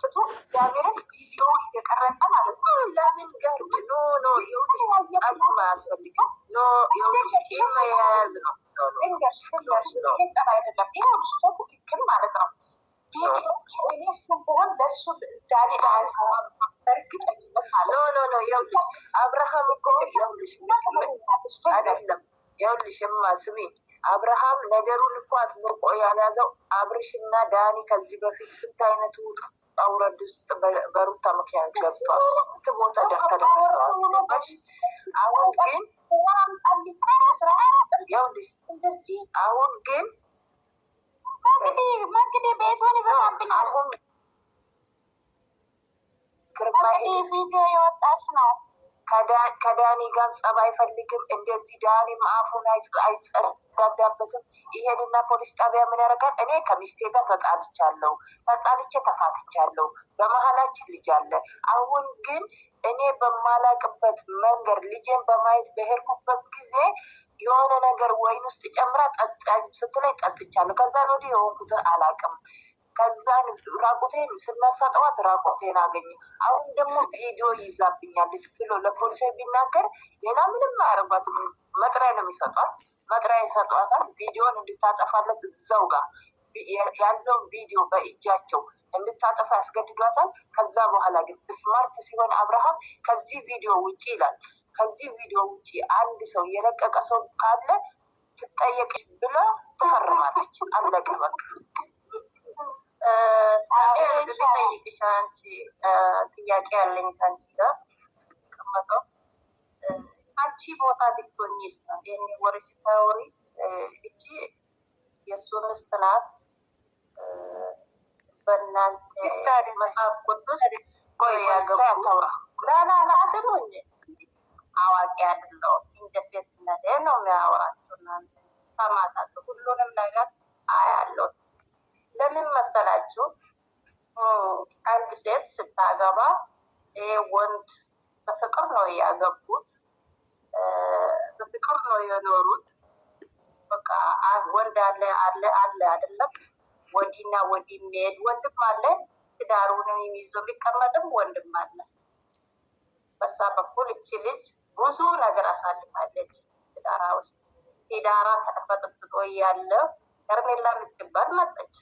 አምጥቶ እግዚአብሔርን ቪዲዮ እየቀረጸ ማለት ነው። ለምን ጋር ኖ ይኸውልሽ ጸብ አያስፈልግም። ኖ ይኸውልሽ ቂም መያያዝ ነው። ልንገርሽ ይሄ ጸብ አይደለም። ይኸውልሽ በትክክል ማለት ነው። እኔ እሱም ብሆን ለእሱ ዳኒ በእርግጠኝነት ኖ ይኸውልሽ አብርሃም እኮ ይኸውልሽ አይደለም ይኸውልሽ ስሚ አብርሃም ነገሩን እኮ አጥብቆ ያልያዘው አብርሽና ዳኒ ከዚህ በፊት ስንት አይነቱ አውረድ ውስጥ በሩታ ምክንያት ገብቷል። ስንት ቦታ ተደርሰዋል። ገባሽ? አሁን ግን ይኸውልሽ አሁን ግን እንግዲህ ቤቱን ይዘዋብን አሁን ቪዲዮ የወጣች ነው። ከዳኒ ጋር ጸብ አይፈልግም። እንደዚህ ዳኒም አፉን አይጸዳዳበትም። ይሄንና ፖሊስ ጣቢያ ምን ያደርጋል? እኔ ከሚስቴ ጋር ተጣልቼ ተፋትቻለሁ። በመሀላችን ልጅ አለ። አሁን ግን እኔ በማላቅበት መንገድ ልጄን በማየት በሄድኩበት ጊዜ የሆነ ነገር ወይን ውስጥ ጨምራ ጠጣኝ ስትለኝ ጠጥቻለሁ። ከዛ ወዲህ የሆንኩትን አላቅም። ከዛን ራቁቴን ስነሳ ጠዋት ራቁቴን አገኘ። አሁን ደግሞ ቪዲዮ ይዛብኛለች ብሎ ለፖሊስ ቢናገር ሌላ ምንም አያረጓትም። መጥሪያ ነው የሚሰጧት። መጥሪያ ይሰጧታል። ቪዲዮን እንድታጠፋለት እዛው ጋር ያለውን ቪዲዮ በእጃቸው እንድታጠፋ ያስገድዷታል። ከዛ በኋላ ግን ስማርት ሲሆን አብርሃም ከዚህ ቪዲዮ ውጭ ይላል። ከዚህ ቪዲዮ ውጭ አንድ ሰው የለቀቀ ሰው ካለ ትጠየቅሽ ብለ ትፈርማለች። አለቀ በቃ። ልጠይቅሽ አንቺ ጥያቄ ያለኝ ከአንቺ ጋር ቀመጠው አንቺ ቦታ ብትሆኚስ? ይሄን ወሬ ስታወሪ እቺ የእሱ ምስት ናት። በእናንተ መጽሐፍ ቅዱስ ያገቡ ላላላስሉኝ አዋቂ አይደለሁም። እንደ ሴትነቴ ነው የሚያወራቸው። እናንተ ሰማታለሁ፣ ሁሉንም ነገር አያለሁ። ለምን መሰላችሁ? አንድ ሴት ስታገባ ወንድ በፍቅር ነው ያገቡት፣ በፍቅር ነው የኖሩት። በቃ ወንድ አለ አይደለም፣ ወዲና ወዲ የሚሄድ ወንድም አለ፣ ትዳሩንም የሚይዞ የሚቀመጥም ወንድም አለ። በሳ በኩል እቺ ልጅ ብዙ ነገር አሳልፋለች ትዳራ ውስጥ። ትዳራ ተጠፍጥጦ እያለ ሄርሜላ የምትባል መጠች።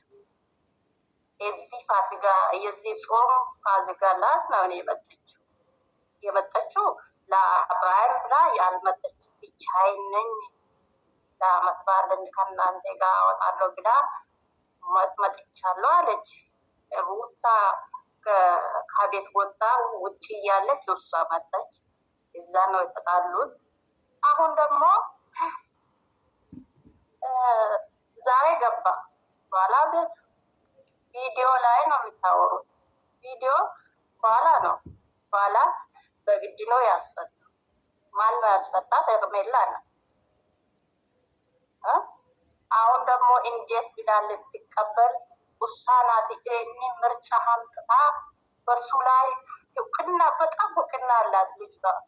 የዚህ ፋሲካ የዚህ ጾም ፋሲካ ላት ነው የመጠችው ለአብርሃም ብላ ያልመጠች ብቻዬን ነኝ ለዓመት በዓል ከእናንተ ጋር አወጣለሁ ብላ መጥቻለሁ አለች። ሩታ ከቤት ወጣ ውጭ እያለች እሷ መጠች። እዛ ነው የተጣሉት። አሁን ደግሞ ዛሬ ገባ በኋላ ቤት ቪዲዮ ላይ ነው የሚታወሩት። ቪዲዮ በኋላ ነው በኋላ በግድ ነው ያስፈታ። ማን ነው ያስፈታት? ሄርሜላ ነው። አሁን ደግሞ እንዴት ብላ ልትቀበል ውሳናት? እኔ ምርጫ አምጥታ በሱ ላይ እውቅና በጣም እውቅና አላት ልጅ ጋር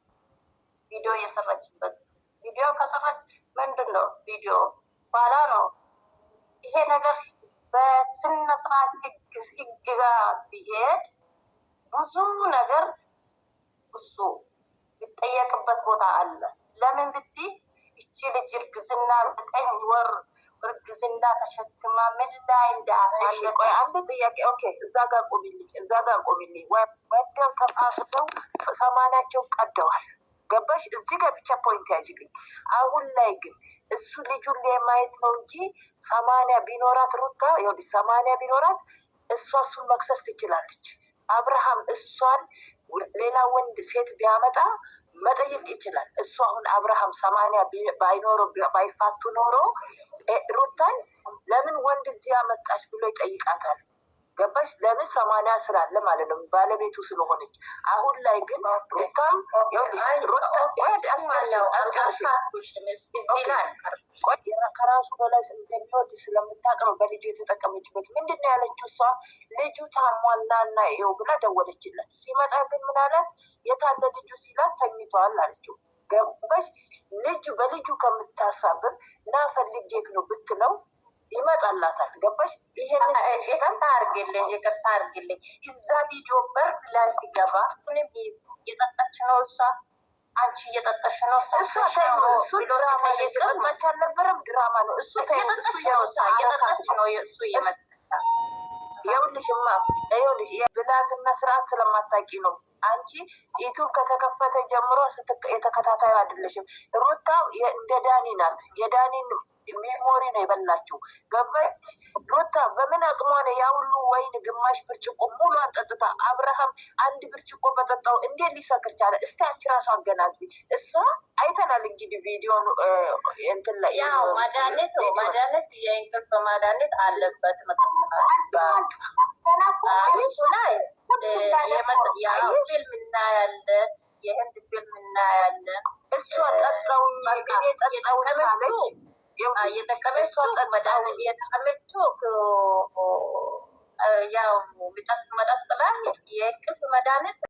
ቪዲዮ የሰራችበት። ቪዲዮ ከሰራች ምንድን ነው ቪዲዮ በኋላ ነው ይሄ ነገር በስነ ስርዓት ህግ ጋር ቢሄድ ብዙ ነገር እሱ ሊጠየቅበት ቦታ አለ። ለምን ብትይ እቺ ልጅ እርግዝና 9 ወር እርግዝና ተሸክማ ምን ላይ እንዳሳለፈ። ቆይ አንድ ጥያቄ። ኦኬ እዛ ጋር ቆሚልኝ። ወደው ተፋቅደው ሰማናቸው ቀደዋል። ገባሽ? እዚህ ጋር ብቻ ፖይንት ያጅልኝ። አሁን ላይ ግን እሱ ልጁን ለማየት ነው እንጂ 80 ቢኖራት ሩታ 80 ቢኖራት እሱን መክሰስ ትችላለች። አብርሃም እሷን ሌላ ወንድ ሴት ቢያመጣ መጠየቅ ይችላል። እሱ አሁን አብርሃም 80 ባይኖረው ባይፋቱ ኖሮ ሩታን ለምን ወንድ እዚህ ያመጣች ብሎ ይጠይቃታል። ገባሽ? ለምን 80 ስላለ ማለት ነው ባለቤቱ ስለሆነች። አሁን ላይ ግን ሩታም ከራሱ በላይ እንደሚወድ ስለምታቅረው በልጁ የተጠቀመችበት ምንድን ነው ያለችው? እሷ ልጁ ታሟላና ይኸው ብላ ደወለችለት። ሲመጣ ግን ምን አላት? የታለ ልጁ ሲላት ተኝተዋል አለችው። ገባሽ? ልጁ በልጁ ከምታሳብብ እና ፈልጌት ነው ብትለው ይመጣላታል። ገባሽ? ይሄን ይቅርታ አድርግልኝ። እዛ ቪዲዮ በር ላይ ሲገባ ምንም የጠጣች ነው እሷ። አንቺ እየጠጣሽ ነው እሱ ድራማ ነው። እየጠጣች አልነበረም፣ ድራማ ነው እሱ። እየጠጣች ነው እሱ እየመጣ ይኸውልሽማ፣ ይኸውልሽ ብላትና ስርዓት ስለማታውቂ ነው። አንቺ ዩቱብ ከተከፈተ ጀምሮ የተከታታዩ አይደለሽም። ሩታ እንደ ዳኒ ናት። የዳኒን ሜሞሪ ነው የበላችው። ገባሽ? ሩታ በምን አቅሟ ነው ያ ሁሉ ወይን ግማሽ ብርጭቆ ሙሉ አንጠጥታ፣ አብርሃም አንድ ብርጭቆ በጠጣው እንዴት ሊሰክር ቻለ? እስቲ አንቺ ራሱ አገናዝቢ። እሷ አይተናል እንግዲህ ቪዲዮን እንትን ላይ ያው መድኃኒት የእንቅልፍ መድኃኒት አለበት እሱ ላይ ፊልም እናያለን፣ የህንድ ፊልም እናያለን። እሷ ጠጣውኝ እኔ ጠጣውኝ አለች። የተቀመችው ያው መጠጥ ላይ የእንቅልፍ መድኃኒት